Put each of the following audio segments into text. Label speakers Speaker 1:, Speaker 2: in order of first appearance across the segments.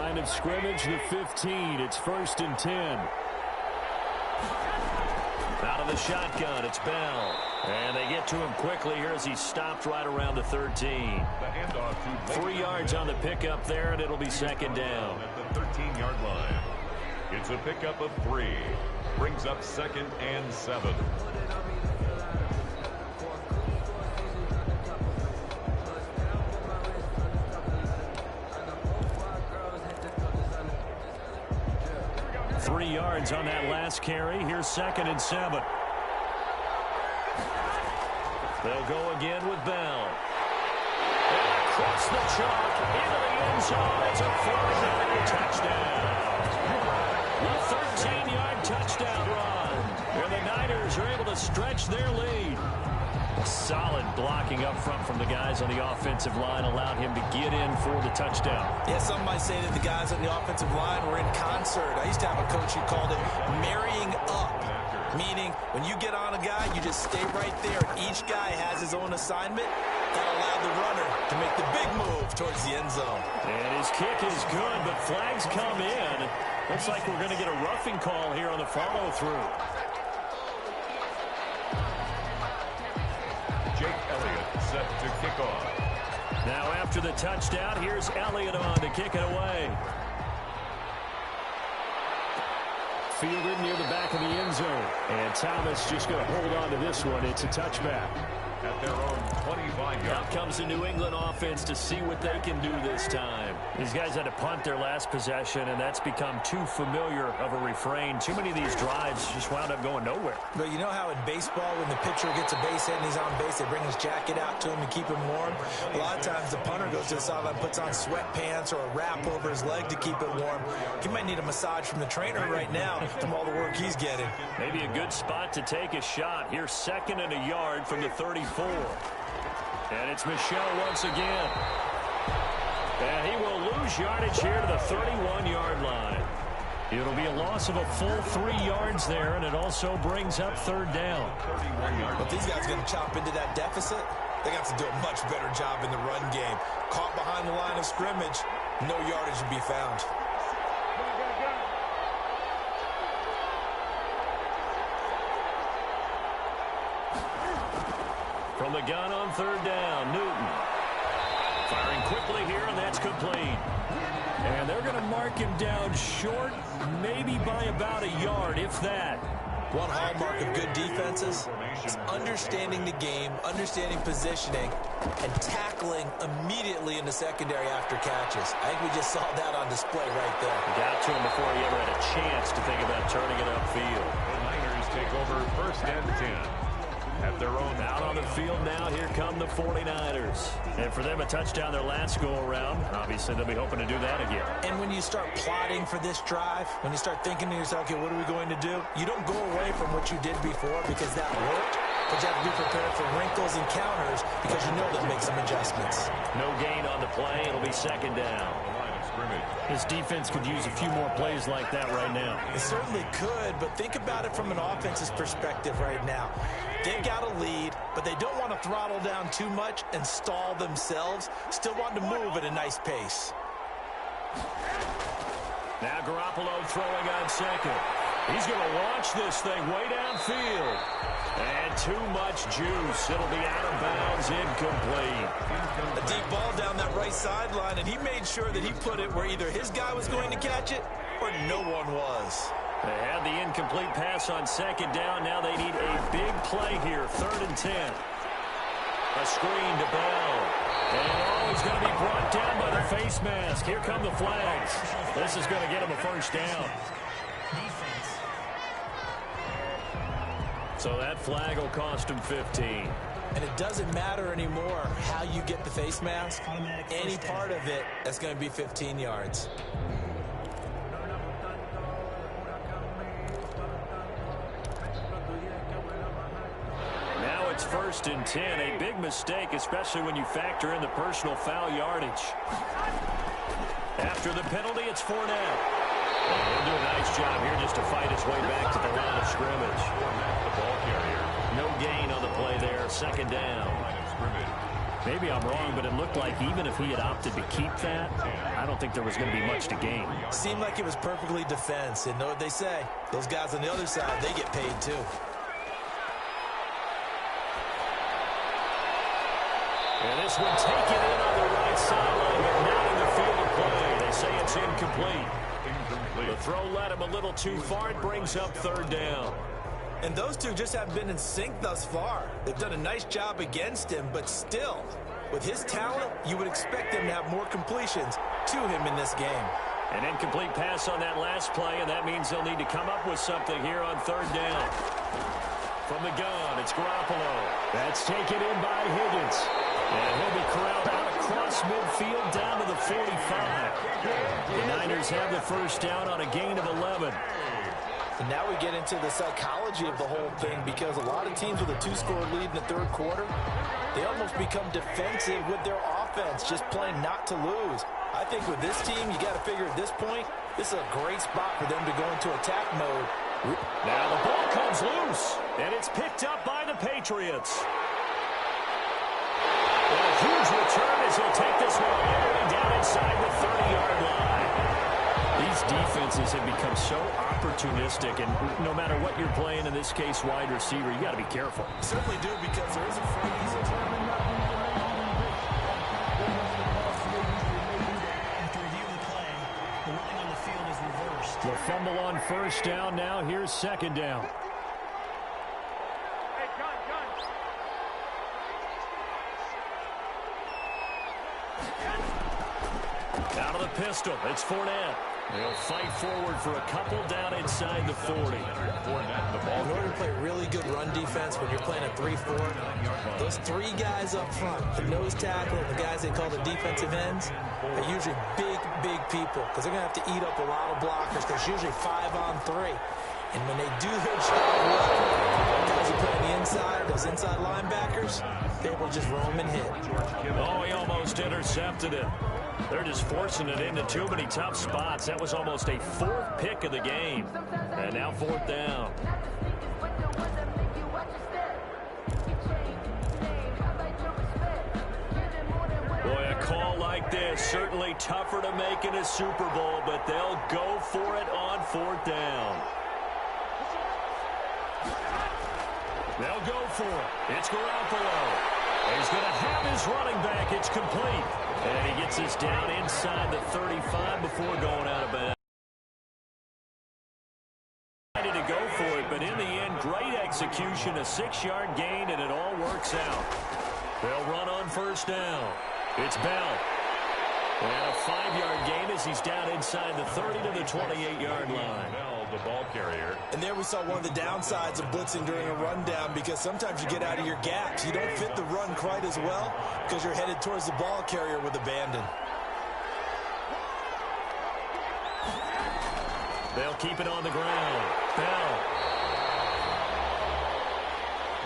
Speaker 1: line of scrimmage, the 15. It's 1st and 10. Out of the shotgun, it's Bell. And they get to him quickly here as he stopped right around the 13. 3 yards on the pickup there, and it'll be 2nd down.
Speaker 2: At the 13-yard line. It's a pickup of 3. Brings up 2nd and 7.
Speaker 1: Yards on that last carry. Here's 2nd and 7. They'll go again with Bell. And across the chalk into the end zone. It's a 49-yard touchdown. A 13-yard touchdown run. And the Niners are able to stretch their lead. Solid blocking up front from the guys on the offensive line allowed him to get in for the touchdown.
Speaker 3: Yeah, some might say that the guys on the offensive line were in concert. I used to have a coach who called it marrying up, meaning when you get on a guy, you just stay right there. Each guy has his own assignment. That allowed the runner to make the big move towards the end zone.
Speaker 1: And his kick is good, but flags come in. Looks like we're going to get a roughing call here on the follow-through.
Speaker 2: Set to kick off.
Speaker 1: Now after the touchdown, here's Elliott on to kick it away. Fielded near the back of the end zone. And Thomas just going to hold on to this one. It's a touchback.
Speaker 2: At their own 25-yard.
Speaker 1: Out comes the New England offense to see what they can do this time. These guys had to punt their last possession, and that's become too familiar of a refrain. Too many of these drives just wound up going nowhere.
Speaker 3: But you know how in baseball, when the pitcher gets a base hit and he's on base, they bring his jacket out to him to keep him warm? A lot of times the punter goes to the sideline, puts on sweatpants or a wrap over his leg to keep it warm. He might need a massage from the trainer right now from all the work he's getting.
Speaker 1: Maybe a good spot to take a shot. Here's 2nd and a yard from the 34. And it's Michel once again. And he will lose yardage here to the 31-yard line. It'll be a loss of a full 3 yards there, and it also brings up 3rd down.
Speaker 3: But these guys are going to chop into that deficit. They got to do a much better job in the run game. Caught behind the line of scrimmage, no yardage to be found.
Speaker 1: From the gun on 3rd down, Newton. Firing quickly here, and that's complete. And they're going to mark him down short, maybe by about a yard, if that.
Speaker 3: One hallmark of good defenses is understanding the game, understanding positioning, and tackling immediately in the secondary after catches. I think we just saw that on display right there.
Speaker 1: Got to him before he ever had a chance to think about turning it upfield.
Speaker 2: The Niners take over 1st and 10. At their own.
Speaker 1: Out on the field now, here come the 49ers. And for them, a touchdown their last go-around. Obviously, they'll be hoping to do that again.
Speaker 3: And when you start plotting for this drive, when you start thinking to yourself, okay, what are we going to do? You don't go away from what you did before because that worked, but you have to be prepared for wrinkles and counters because you know they'll make some adjustments.
Speaker 1: No gain on the play. It'll be 2nd down. This defense could use a few more plays like that right now.
Speaker 3: It certainly could, but think about it from an offense's perspective right now. They've got a lead, but they don't want to throttle down too much and stall themselves. Still want to move at a nice pace.
Speaker 1: Now Garoppolo throwing on 2nd. He's going to launch this thing way downfield. And too much juice. It'll be out of bounds, incomplete.
Speaker 3: A deep ball down that right sideline, and he made sure that he put it where either his guy was going to catch it or no one was.
Speaker 1: They had the incomplete pass on 2nd down. Now they need a big play here, 3rd and 10. A screen to Bell. And he's going to be brought down by the face mask. Here come the flags. This is going to get him a 1st down. So that flag will cost him 15.
Speaker 3: And it doesn't matter anymore how you get the face mask. Any part of it, that's going to be 15 yards.
Speaker 1: Now it's 1st and 10. A big mistake, especially when you factor in the personal foul yardage. After the penalty, it's Fournette. And he'll do a nice job here just to fight his way back to the line of scrimmage.
Speaker 2: The ball carrier.
Speaker 1: No gain on the play there. 2nd down. Maybe I'm wrong, but it looked like even if he had opted to keep that, I don't think there was going to be much to gain.
Speaker 3: Seemed like it was perfectly defense. And know what they say? Those guys on the other side, they get paid too.
Speaker 1: And this one taken in on the right sideline, but not in the field of play. They say it's incomplete. The throw led him a little too far. It brings up third down.
Speaker 3: And those two just haven't been in sync thus far. They've done a nice job against him, but still, with his talent, you would expect him to have more completions to him in this game.
Speaker 1: An incomplete pass on that last play, and that means they'll need to come up with something here on third down. From the gun, it's Garoppolo. That's taken in by Higgins. And he'll be corralled out across midfield down to the 45. The Niners have the first down on a gain of 11.
Speaker 3: And now we get into the psychology of the whole thing, because a lot of teams with a 2-score lead in the third quarter, they almost become defensive with their offense, just playing not to lose. I think with this team, you got to figure at this point, this is a great spot for them to go into attack mode.
Speaker 1: Now the ball comes loose, and it's picked up by the Patriots. And a huge return as he'll take this one all the way down inside the 30-yard line. These defenses have become so opportunistic, and no matter what you're playing, in this case wide receiver, you got to be careful.
Speaker 3: Certainly do, because there is a phrase.
Speaker 4: After reviewing the play, the running on the field is reversed.
Speaker 1: The fumble on first down. Now here's second down. Out of the pistol, it's Fournette. They'll fight forward for a couple down inside the 40.
Speaker 3: In order to play really good run defense when you're playing a 3-4, those three guys up front, the nose tackle and the guys they call the defensive ends, are usually big people, because they're going to have to eat up a lot of blockers, because it's usually 5-on-3. And when they do their job well, guys who play on the inside, those inside linebackers, they will just roam and hit.
Speaker 1: Oh, he almost intercepted it. They're just forcing it into too many tough spots. That was almost a fourth pick of the game. And now fourth down. Boy, a call like this, certainly tougher to make in a Super Bowl, but they'll go for it on fourth down. They'll go for it. It's Garoppolo. He's going to have his running back. It's complete. And he gets this down inside the 35 before going out of bounds. To go for it, but in the end, great execution, a 6-yard gain, and it all works out. They'll run on first down. It's Bell. And a 5-yard gain as he's down inside the 30 to the 28-yard line.
Speaker 2: The ball carrier.
Speaker 3: And there we saw one of the downsides of blitzing during a rundown, because sometimes you get out of your gaps. You don't fit the run quite as well because you're headed towards the ball carrier with abandon.
Speaker 1: They'll keep it on the ground. Bell.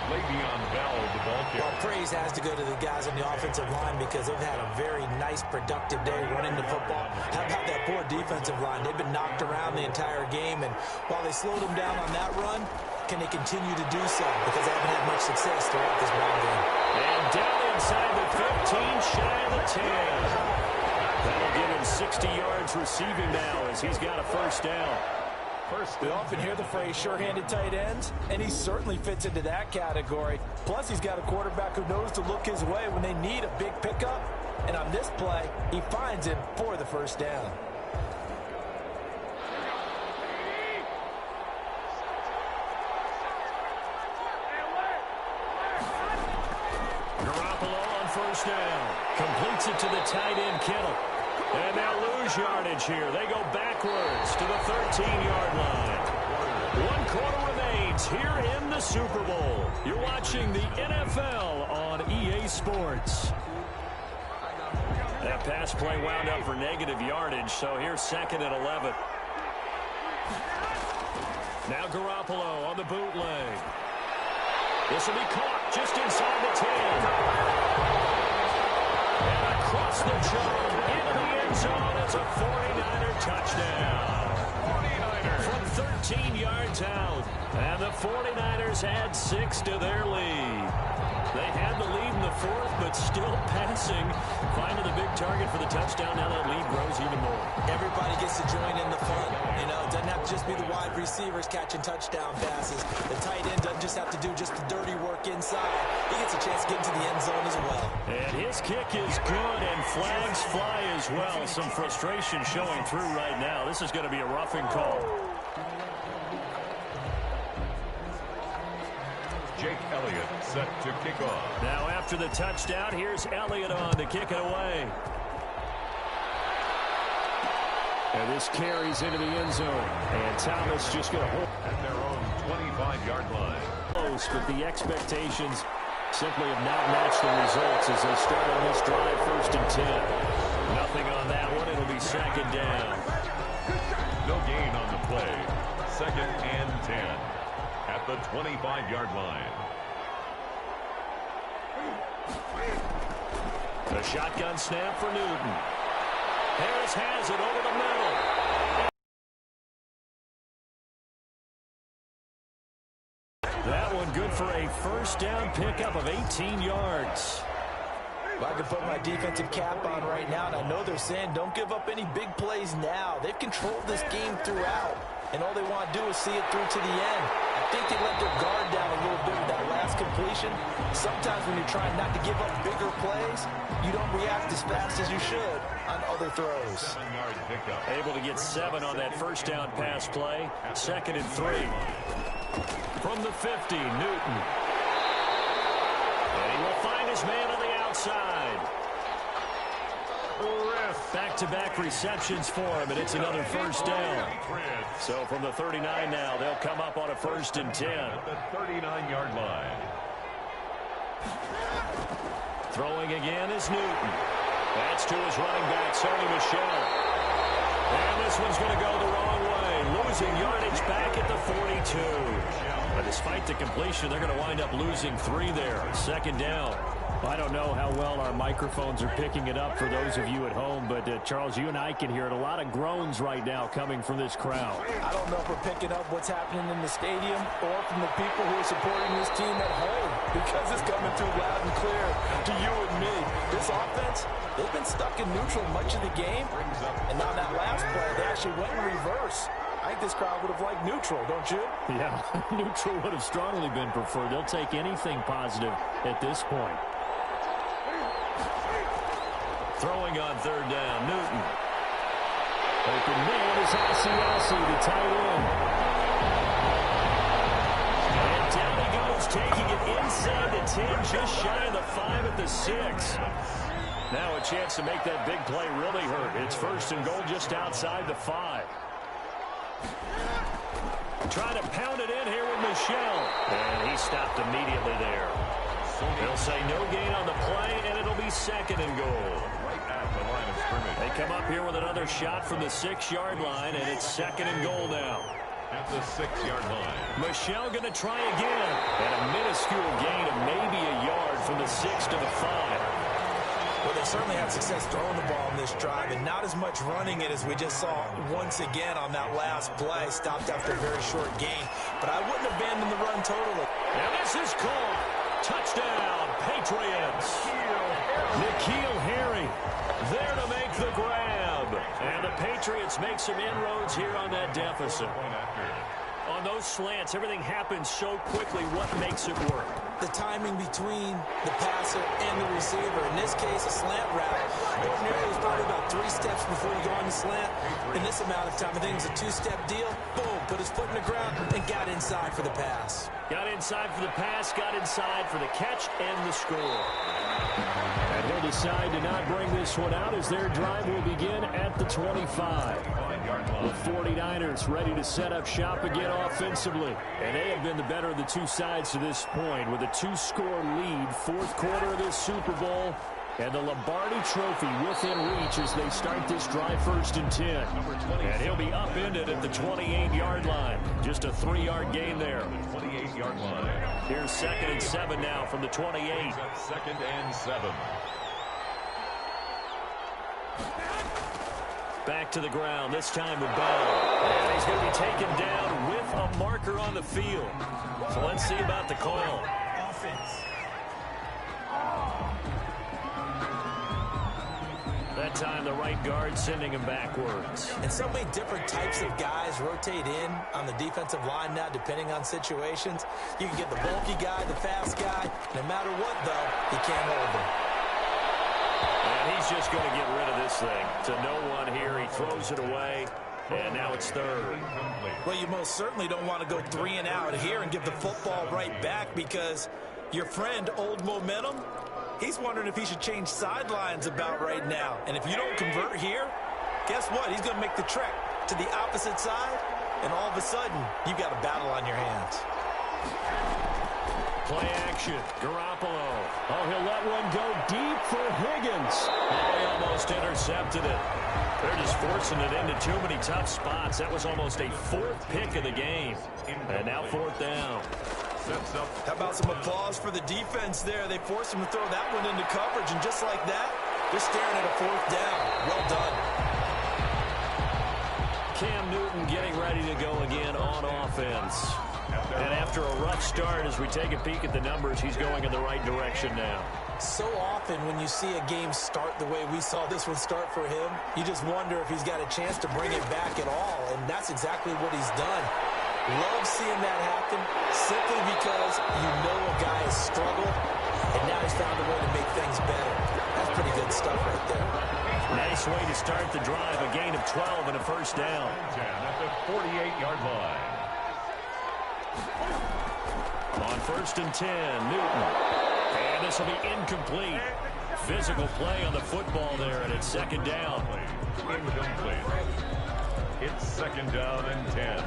Speaker 2: Le'Veon Bell, the ball carrier.
Speaker 3: Well, praise has to go to the guys on the offensive line, because they've had a very nice, productive day running the football. How about that poor defensive line? They've been knocked around the entire game, and while they slowed them down on that run, can they continue to do so? Because they haven't had much success throughout this ball game. And
Speaker 1: down inside the 15, shy of the 10. That'll give him 60 yards receiving now as he's got a first down.
Speaker 3: We often hear the phrase sure-handed tight ends, and he certainly fits into that category. Plus, he's got a quarterback who knows to look his way when they need a big pickup. And on this play, he finds him for the first down.
Speaker 1: Garoppolo on first down. Completes it to the tight end, Kittle. And they'll lose yardage here. They go backwards to the 13-yard line. 1 quarter remains here in the Super Bowl. You're watching the NFL on EA Sports. That pass play wound up for negative yardage, so here's second and 11. Now Garoppolo on the bootleg. This will be caught just inside the 10. And across the chalk into the end zone. It's a 49er touchdown. 49er from 13 yards out. And the 49ers add 6 to their lead. They had the lead in the fourth, but still passing. Finding the big target for the touchdown. Now that lead grows even more.
Speaker 3: Everybody gets to join in the fun. You know, it doesn't have to just be the wide receivers catching touchdown passes. The tight end doesn't just have to do just the dirty work inside. He gets a chance to get into the end zone as well.
Speaker 1: And his kick is good, and flags fly as well. Some frustration showing through right now. This is going to be a roughing call.
Speaker 2: Jake Elliott set to kick off.
Speaker 1: Now after the touchdown, here's Elliott on to kick it away. And this carries into the end zone. And Thomas just going to hold
Speaker 2: at their own 25-yard line.
Speaker 1: Close, but the expectations simply have not matched the results as they start on this drive, 1st and 10. Nothing on that one. It'll be 2nd down.
Speaker 2: No gain on the play. 2nd and 10 at the 25-yard line.
Speaker 1: A shotgun snap for Newton. Harris has it over the middle. That one good for a 1st down pickup of 18 yards.
Speaker 3: Well, I can put my defensive cap on right now, and I know they're saying don't give up any big plays now. They've controlled this game throughout, and all they want to do is see it through to the end. I think they let their guard down a little bit with that last completion. Sometimes when you're trying not to give up bigger plays, you don't react as fast as you should on other throws.
Speaker 2: 7-yard pickup.
Speaker 1: Able to get 7 on that 1st down pass play. 2nd and 3. From the 50, Newton. And he will find his man on the outside. Back-to-back receptions for him, and it's another 1st down. So from the 39 now, they'll come up on a 1st and 10.
Speaker 2: At the 39-yard line.
Speaker 1: Throwing again is Newton. That's to his running back, Sony Michel. And this one's going to go the wrong way. Losing yardage back at the 42. But despite the completion, they're going to wind up losing 3 there. 2nd down. I don't know how well our microphones are picking it up for those of you at home, but Charles, you and I can hear it. A lot of groans right now coming from this crowd.
Speaker 3: I don't know if we're picking up what's happening in the stadium or from the people who are supporting this team at home, because it's coming through loud and clear to you and me. This offense, they've been stuck in neutral much of the game, and now that last play, they actually went in reverse. I think this crowd would have liked neutral, don't you?
Speaker 1: Yeah, neutral would have strongly been preferred. They'll take anything positive at this point. Throwing on 3rd down, Newton. Open man is Asiasi, the tight end. And down he goes, taking it inside the 10, just shy of the 5 at the 6. Now a chance to make that big play really hurt. It's 1st and goal just outside the 5. Trying to pound it in here with Michel. And he stopped immediately there. They'll say no gain on the play, and it'll be 2nd and goal.
Speaker 2: Right at the line of scrimmage.
Speaker 1: They come up here with another shot from the 6-yard line, and it's 2nd and goal now.
Speaker 2: At the 6-yard line.
Speaker 1: Michel going to try again. And a minuscule gain of maybe a yard from the 6 to the 5.
Speaker 3: Well, they certainly had success throwing the ball in this drive, and not as much running it as we just saw once again on that last play. Stopped after a very short gain. But I wouldn't abandon the run totally.
Speaker 1: And this is caught. Touchdown, Patriots. N'Keal Harry there to make the grab. And the Patriots make some inroads here on that deficit. On those slants, everything happens so quickly. What makes it work?
Speaker 3: The timing between the passer and the receiver. In this case, a slant route. Ordinarily, it's probably about 3 steps before you go on the slant. In this amount of time, I think it was a 2-step deal. Boom, put his foot in the ground and got inside for the pass.
Speaker 1: Got inside for the pass, got inside for the catch and the score. And he'll decide to not bring this one out as their drive will begin at the 25. The 49ers ready to set up shop again offensively. And they have been the better of the 2 sides to this point with a 2-score lead. 4th quarter of this Super Bowl. And the Lombardi Trophy within reach as they start this drive 1st and 10. And he'll be upended at the 28-yard line. Just a 3-yard gain there.
Speaker 2: 28-yard line.
Speaker 1: Here's 2nd and 7 now from the 28.
Speaker 2: 2nd and 7.
Speaker 1: Back to the ground, this time with Bell. And he's going to be taken down with a marker on the field. So let's see about the call.
Speaker 4: Offense.
Speaker 1: that time, the right guard sending him backwards.
Speaker 3: And so many different types of guys rotate in on the defensive line now, depending on situations. You can get the bulky guy, the fast guy. No matter what, though, you can't hold him.
Speaker 1: And he's just going to get rid of this thing. To no one here, he throws it away. And now it's third.
Speaker 3: Well, you most certainly don't want to go 3 and out here and give the football right back, because your friend, Old Momentum, he's wondering if he should change sidelines about right now. And if you don't convert here, guess what? He's going to make the trek to the opposite side, and all of a sudden, you've got a battle on your hands.
Speaker 1: Play action. Garoppolo. Oh, he'll let one go deep for Higgins. Oh, he almost intercepted it. They're just forcing it into too many tough spots. That was almost a 4th pick of the game. And now 4th down.
Speaker 3: How about some applause for the defense there? They forced him to throw that one into coverage, and just like that, they're staring at a 4th down. Well done.
Speaker 1: Cam Newton getting ready to go again on offense. And after a rough start, as we take a peek at the numbers, he's going in the right direction now.
Speaker 3: So often when you see a game start the way we saw this one start for him, you just wonder if he's got a chance to bring it back at all, and that's exactly what he's done. Love seeing that happen, simply because you know a guy has struggled, and now he's found a way to make things better. That's pretty good stuff right there.
Speaker 1: Nice way to start the drive, a gain of 12 and a first down.
Speaker 2: At the 48-yard line.
Speaker 1: On 1st and 10, Newton. And this will be incomplete. Physical play on the football there, and it's 2nd down.
Speaker 2: Incomplete. It's 2nd down and 10.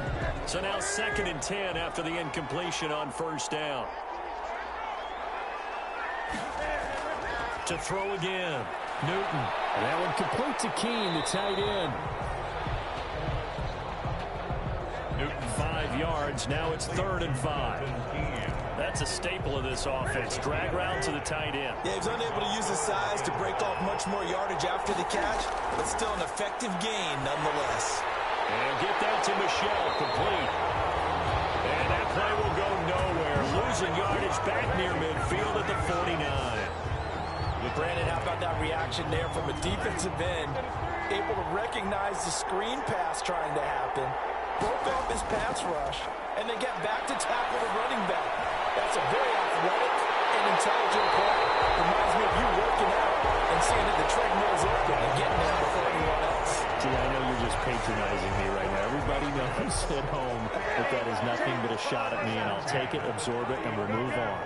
Speaker 1: So now 2nd and 10 after the incompletion on 1st down. To throw again, Newton.
Speaker 5: And that one complete to Keene, the tight end.
Speaker 1: Newton 5 yards. Now it's 3rd and 5. That's a staple of this offense. Drag route to the tight end.
Speaker 3: Yeah, he's unable to use his size to break off much more yardage after the catch, but still an effective gain nonetheless.
Speaker 1: And get that to Michelle, complete. And that play will go nowhere. Losing yardage back near midfield at the 49.
Speaker 3: Brandon, how about that reaction there from a defensive end? Able to recognize the screen pass trying to happen, broke off his pass rush, and then get back to tackle the running back. That's a very athletic and intelligent play. Reminds me of you working out and seeing that the treadmill's open and getting there before anyone else.
Speaker 5: Gee, I know you're just patronizing me right now. Everybody knows at home that is nothing but a shot at me, and I'll take it, absorb it, and we'll move on.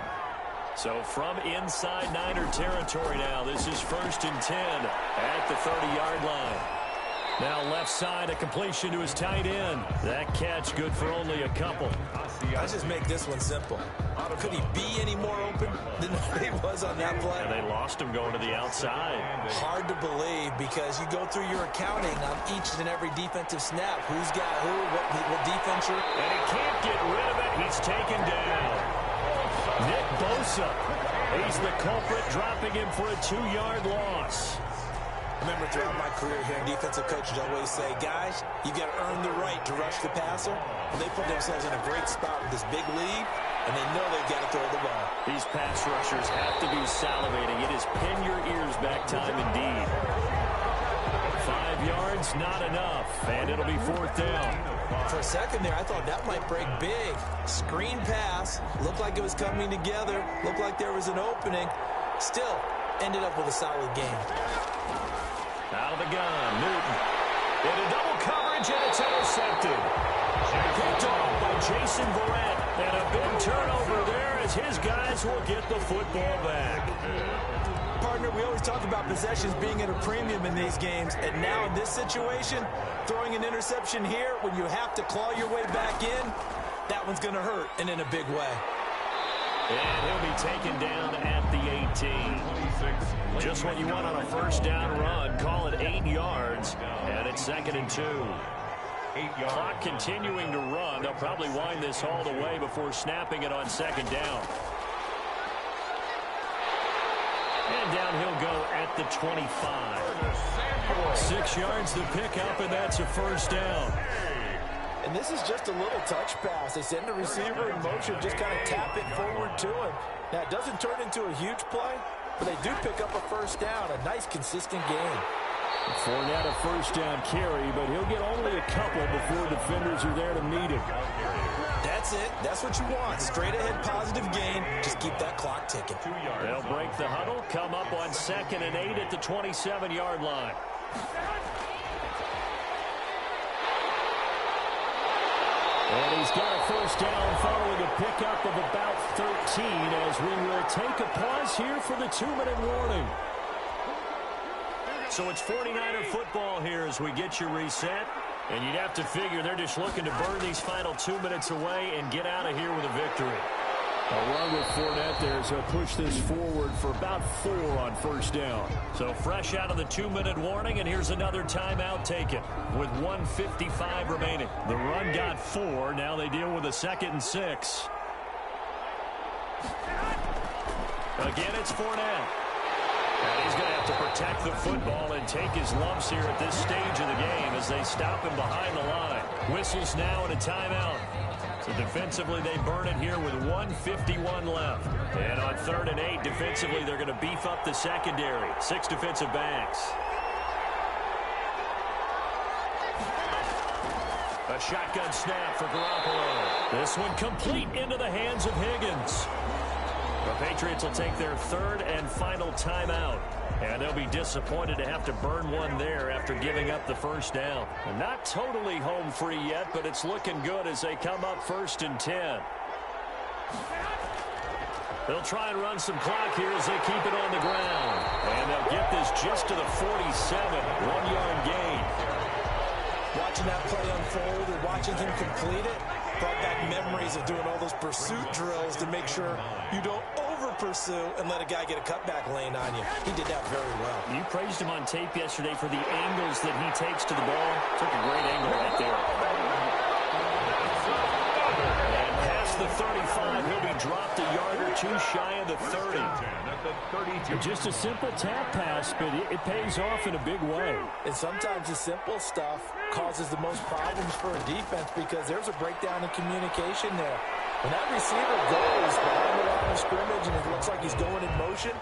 Speaker 1: So from inside Niner territory now, this is 1st and 10 at the 30-yard line. Now left side, a completion to his tight end. That catch good for only a couple.
Speaker 3: I just make this one simple. Could he be any more open than he was on that play?
Speaker 1: And they lost him going to the outside.
Speaker 3: Hard to believe, because you go through your accounting on each and every defensive snap. Who's got who, what defense you're...
Speaker 1: And he can't get rid of it. He's taken down. Nick Bosa. He's the culprit, dropping him for a 2-yard loss.
Speaker 3: Remember, throughout my career here, defensive coaches always say, guys, you got to earn the right to rush the passer. And they put themselves in a great spot with this big lead, and they know they've got to throw the ball.
Speaker 1: These pass rushers have to be salivating. It is pin your ears back time indeed. 5 yards, not enough, and it'll be 4th down.
Speaker 3: For a second there, I thought that might break big. Screen pass, looked like it was coming together, looked like there was an opening. Still, ended up with a solid game.
Speaker 1: Out of the gun, Newton. Into double coverage, and it's intercepted. Picked off by Jason Verrett. And a big turnover there as his guys will get the football back.
Speaker 3: Partner, we always talk about possessions being at a premium in these games. And now in this situation, throwing an interception here when you have to claw your way back in, that one's going to hurt, and in a big way.
Speaker 1: And he'll be taken down at the 18. Just what you want on a first down run. Call it 8 yards. And it's 2nd and 2. Clock continuing to run. They'll probably wind this all the way before snapping it on 2nd down. And down he'll go at the 25. 6 yards to pick up, and that's a first down.
Speaker 3: And this is just a little touch pass. They send the receiver in motion, just kind of tap it forward to him. Now, it doesn't turn into a huge play, but they do pick up a first down. A nice, consistent game.
Speaker 5: Fournette a first down carry, but he'll get only a couple before defenders are there to meet him.
Speaker 3: That's it. That's what you want. Straight ahead positive gain. Just keep that clock ticking.
Speaker 1: They'll break the huddle, come up on 2nd and 8 at the 27-yard line. And he's got a first down following a pickup of about 13 as we will take a pause here for the 2-minute warning. So it's 49er football here as we get you reset. And you'd have to figure they're just looking to burn these final 2 minutes away and get out of here with a victory.
Speaker 5: A run with Fournette there, so push this forward for about 4 on first down.
Speaker 1: So fresh out of the 2-minute warning, and here's another timeout taken with 1:55 remaining. The run got 4. Now they deal with a 2nd and 6. Again, it's Fournette. And he's going to have to protect the football and take his lumps here at this stage of the game as they stop him behind the line. Whistles now and a timeout. So defensively, they burn it here with 1:51 left. And on 3rd and 8, defensively, they're going to beef up the secondary. 6 defensive backs. A shotgun snap for Garoppolo. This one complete into the hands of Higgins. The Patriots will take their 3rd and final timeout. And they'll be disappointed to have to burn one there after giving up the first down. And not totally home free yet, but it's looking good as they come up 1st and 10. They'll try and run some clock here as they keep it on the ground. And they'll get this just to the 47, 1-yard gain.
Speaker 3: Watching that play unfold and watching him complete it brought back memories of doing all those pursuit drills to make sure you don't over-pursue and let a guy get a cutback lane on you. He did that very well.
Speaker 1: You praised him on tape yesterday for the angles that he takes to the ball. Took a great angle right there. And past the 35, he'll be dropped a yard or 2 shy of the 30.
Speaker 5: Just a simple tap pass, but it pays off in a big way.
Speaker 3: And sometimes the simple stuff causes the most problems for a defense because there's a breakdown in communication there. When that receiver goes behind the line of scrimmage and it looks like he's going in motion,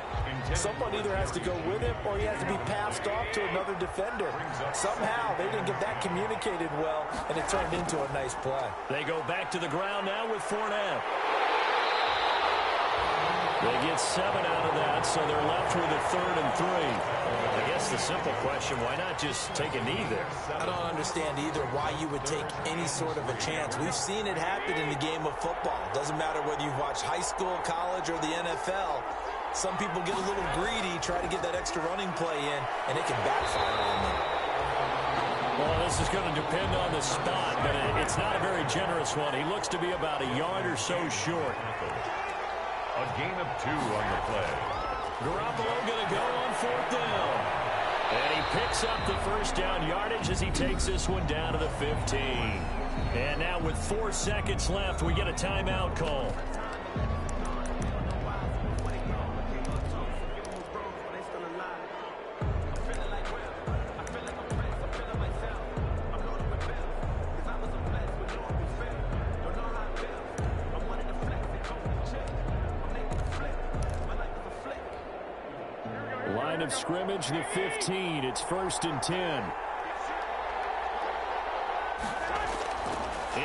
Speaker 3: someone either has to go with him or he has to be passed off to another defender. Somehow they didn't get that communicated well, and it turned into a nice play.
Speaker 1: They go back to the ground now with Fournette. They get 7 out of that, so they're left with a 3rd and 3. I guess the simple question, why not just take a knee there?
Speaker 3: I don't understand either why you would take any sort of a chance. We've seen it happen in the game of football. Doesn't matter whether you've watched high school, college, or the NFL. Some people get a little greedy, try to get that extra running play in, and it can backfire on them.
Speaker 1: Well, this is going to depend on the spot, but it's not a very generous one. He looks to be about a yard or so short.
Speaker 2: A gain of 2 on the play.
Speaker 1: Garoppolo going to go on 4th down. And he picks up the first down yardage as he takes this one down to the 15. And now with 4 seconds left, we get a timeout call. Line of scrimmage, the 15. It's 1st and 10.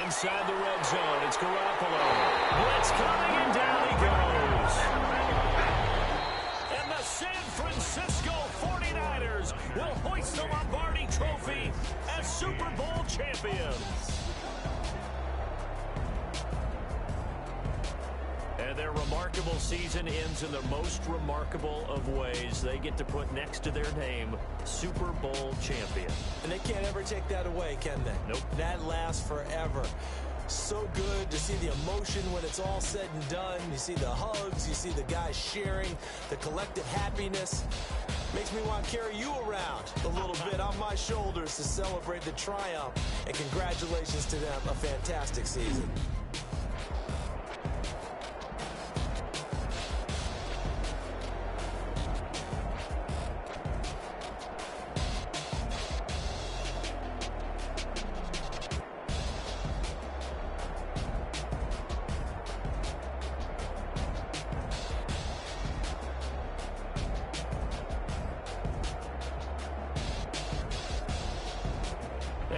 Speaker 1: Inside the red zone, it's Garoppolo. Blitz coming, and down he goes. And the San Francisco 49ers will hoist the Lombardi Trophy as Super Bowl champions. And their remarkable season ends in the most remarkable of ways. They get to put next to their name, Super Bowl champion.
Speaker 3: And they can't ever take that away, can they?
Speaker 1: Nope.
Speaker 3: That lasts forever. So good to see the emotion when it's all said and done. You see the hugs, you see the guys sharing, the collective happiness. Makes me want to carry you around a little bit on my shoulders to celebrate the triumph. And congratulations to them, a fantastic season.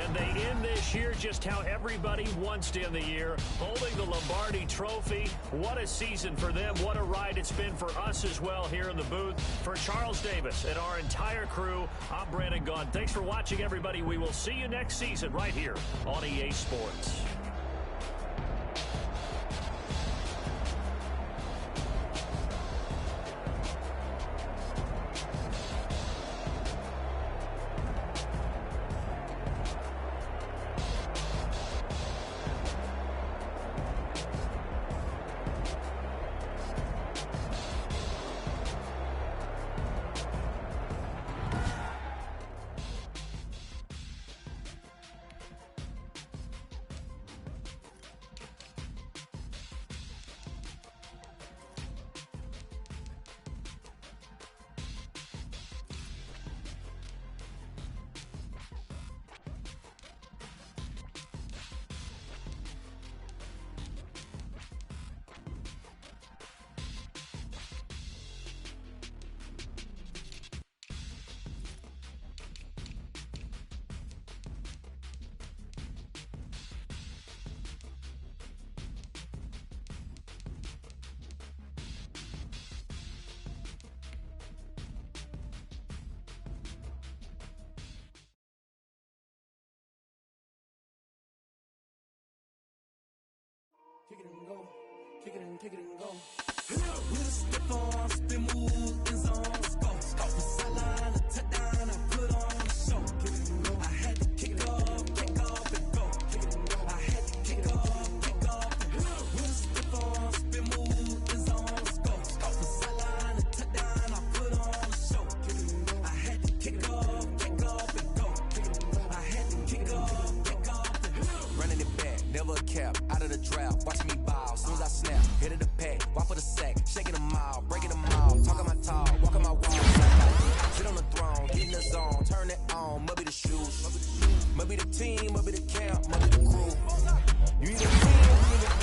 Speaker 1: And they end this year just how everybody wants to end the year, holding the Lombardi Trophy. What a season for them. What a ride it's been for us as well here in the booth. For Charles Davis and our entire crew, I'm Brandon Gaudin. Thanks for watching, everybody. We will see you next season right here on EA Sports.
Speaker 6: Kick it and go, kick it and go. With a step on, spin move, in zone, let's go. Off the sideline, a touchdown, I put on the show. Kick it and go. I had to kick off and go. Kick it and go. I had to kick off and go. With a step on, spin move, in zone, let's go. Off the sideline, a touchdown, I put on the show. Kick it and go. I had to kick off and go. Kick it and go. I had to kick off and go.
Speaker 7: Running it back, never a cap, out of the drought, watching me bow, soon as I snap, hit of the pack, walk for the sack, shaking them out, breaking them out, talking my talk, walking my walk, sit on the throne, get in the zone, turn it on, must be the shoes, must be the team, must be the camp, must be the crew, you either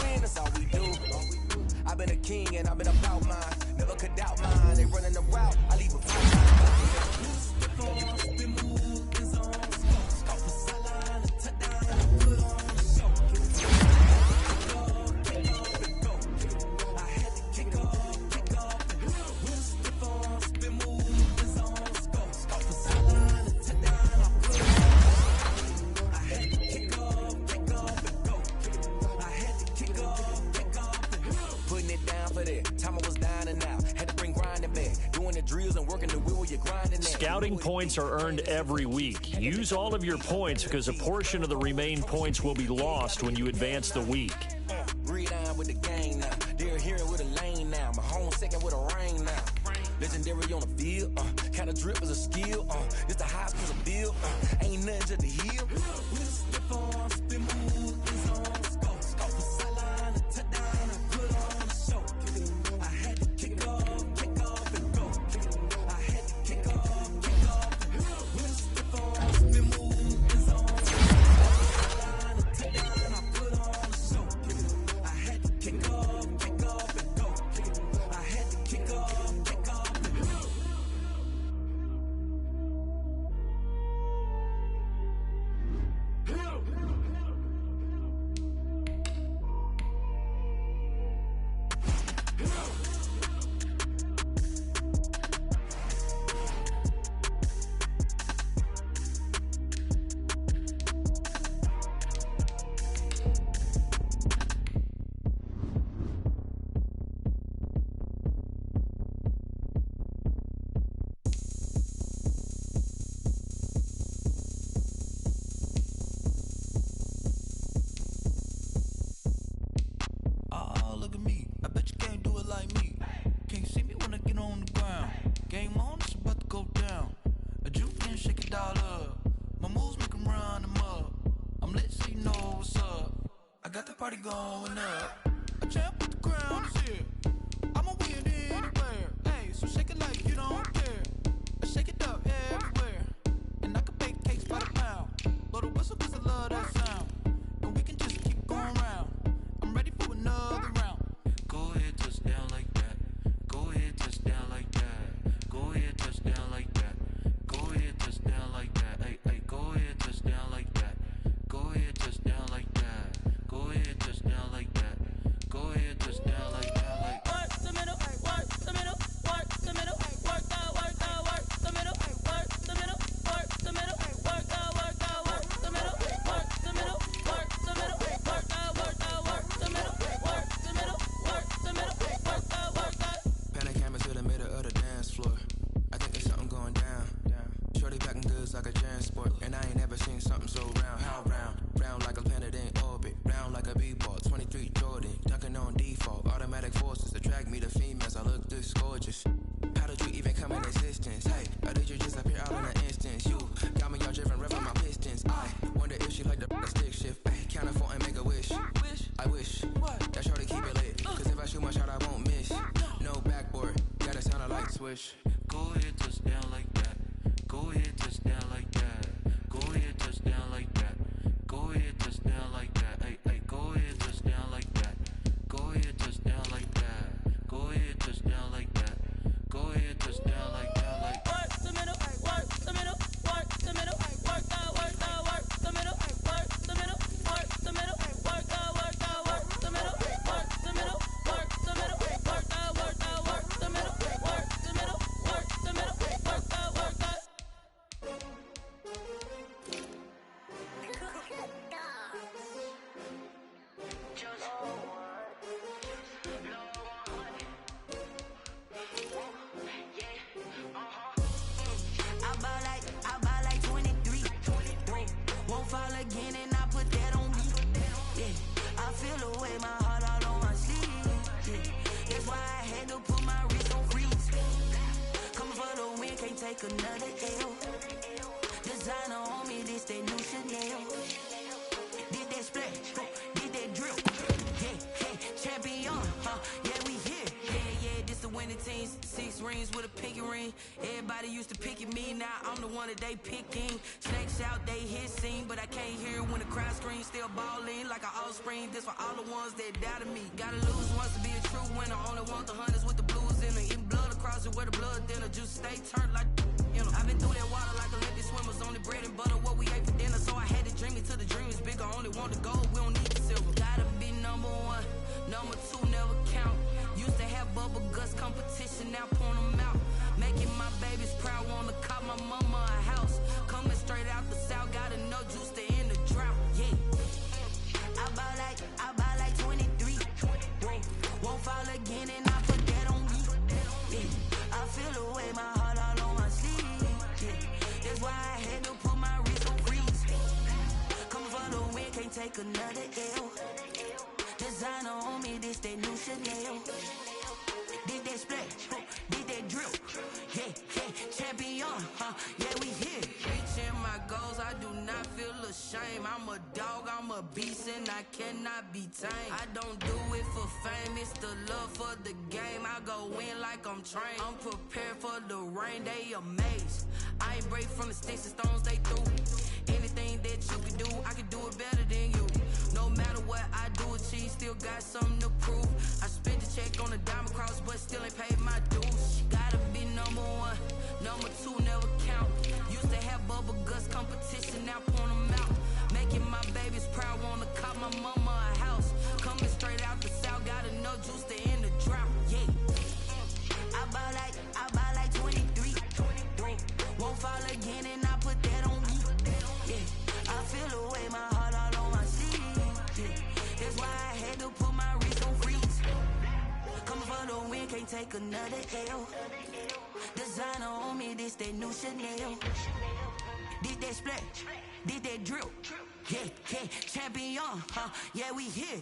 Speaker 7: win, that's all we do, I've been a king and I've been about mine, never could doubt mine, they running the route, I leave a
Speaker 1: Scouting points are earned every week. Use all of your points because a portion of the remaining points will be lost when you advance the week.
Speaker 7: Read on with the game now. They're here with a lane now. My home second with a rain now. Legendary on the field. Kind of drip is a skill. It's the high school bill. Ain't nothing just to heal.
Speaker 6: Party going up. A champ with the crown is here. I'ma win anywhere. Hey, so shake it like you don't care. I shake it up everywhere. And I can bake cakes by the pound. Blow the whistle cause I love that sound. And we can just keep going round. I'm ready for another round. Go ahead, touch down like that. Go ahead, touch down like that. Go ahead, touch down like that. Go ahead, touch down like that. Hey, hey, go ahead, touch down like that.
Speaker 7: it's like a transport. And I ain't never seen something so round. How round? Round like a planet in orbit. Round like a b-ball. 23 Jordan. Dunking on default. Automatic forces attract me to females. I look this gorgeous. How did you even come in existence? Hey, or did you just appear out in an instance? You got me all driven, revving my pistons. I wonder if she like the stick shift. Hey, count it 4 and make a wish. I wish that shorty keep it lit. Cause if I shoot my shot, I won't miss. No backboard, gotta sound a light switch.
Speaker 8: Go ahead, touch down like that. Go ahead, touch down like that. Go ahead, touch down like that. Go ahead, touch down like that. Hey, hey, go ahead, touch down like that. Go ahead, touch down like that. Go ahead, touch down like that. Go ahead, touch down like that. Like
Speaker 6: work the middle, work the middle, work the middle, work the middle, work the middle, work the middle, work the middle, work the middle, work the middle, work the middle, work the middle, work the middle, work the middle, work the middle, work the.
Speaker 9: I buy like 23. Won't fall again and I put that on me. Yeah, I feel the way my heart all on my sleeve. Yeah, that's why I had to put my wrist on freeze. Coming for the win, can't take another L. Designer on me, this that new Chanel. Did that splash, did that drill. Yeah, champion, yeah, we here. Yeah, this the winning team. 6 rings with a pinky ring. Everybody used to pick at me, now I'm the one that they picking. Snakes out, they hit scene, but I can't hear when the crowd screams. Still balling like an offspring. This for all the ones that doubted me. Gotta lose once to be a true winner. Only want the hunters with the blues in it. Eating blood across it where the blood thinner. Juice stay turned like, you know. I've been through that water like Olympic swimmers. Only bread and butter, what we ate for dinner. So I had to dream it till the dream is bigger. Only want the gold, we don't need the silver. Gotta be number 1, number 2 never count. Used to have bubble guts competition, now point them out. Making my babies proud, wanna cop my mama a house. Coming straight out the south, gotta know juice to end the drought. Yeah, I buy like 23. Won't fall again and I put that on me. Yeah, I feel the way my heart all on my sleeve. Yeah, that's why I had to put my wrist on freeze. Coming for the win, can't take another L. Designer on me, this that new Chanel. Did that splash, did that drill. Yeah, champion, yeah, we here. Reaching my goals, I do not feel ashamed. I'm a dog, I'm a beast, and I cannot be tamed. I don't do it for fame, it's the love for the game. I go in like I'm trained. I'm prepared for the rain, they amazed. I ain't break from the sticks and stones they threw. Anything that you can do, I can do it better than you. No matter what I do, achieve, still got something to prove. I spent the check on a diamond cross, but still ain't paid my dues. Gotta be number 1, number 2 never count. Used to have bubble guts competition, now point them out. Making my babies proud, wanna cop my mama a house. Coming straight out the south, gotta know juice to end the drought. Yeah, I buy like 23. Won't fall again and I put that on me. Yeah, I feel the way my heart all on my sleeve. Yeah, that's why I had to put my wrist on freeze. Coming for the win, can't take another L. Designer on me, this that new Chanel. Did that splash, did that drill. Yeah, champion, yeah, we here.